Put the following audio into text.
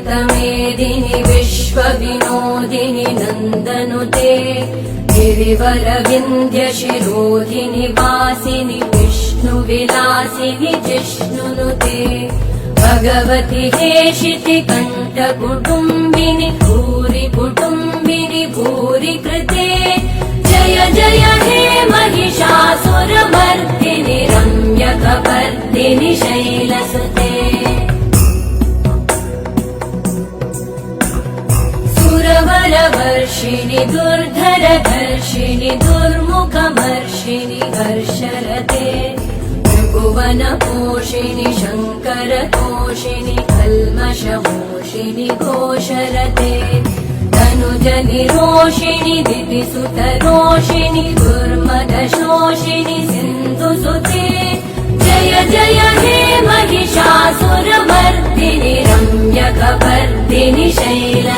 अमृतमेदिनि विश्वविनोदिनि नन्दनुते गिरिवरविन्ध्यशिरोधिनि वासिनि विष्णुविलासिनि जिष्णुनुते भगवति हेशिति कण्ठकुटुम्बिनि भूरि कुटुम्बिनि भूरि कृते जय जय हे महिषासुरमर्दिनि रम्यकपर्दिनि शैलसुते सुरवरवर्षिणि दुर्धरधर्षिणि दुर्मुखमर्षिणि हर्षरते त्रिभुवनपोषिणि शङ्करतोषिणि कल्मषमोषिणि घोषरते तनुजनिरोषिणि दितिसुतरोषिणि दुर्मदशोषिणि सिन्धुसुते जय जय हे महिषासुरमर्दिनि रम्यकपर्दिनि शैल